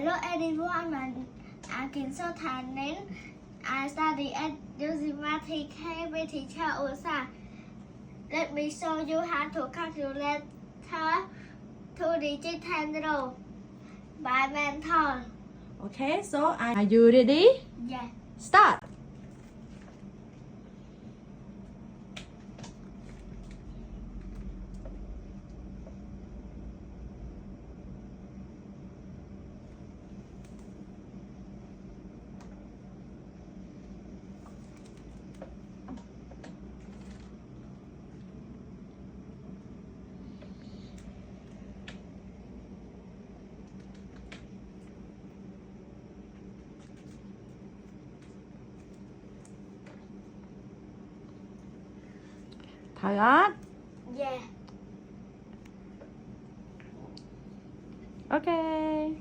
Hello everyone, I'm Kim So Thanin. I study at Yosemite K teacher Osa. Let me show you how to calculate two-digit 10 row by mentor. Okay, so are you ready? Yeah. Start. Tired? Yeah. Okay.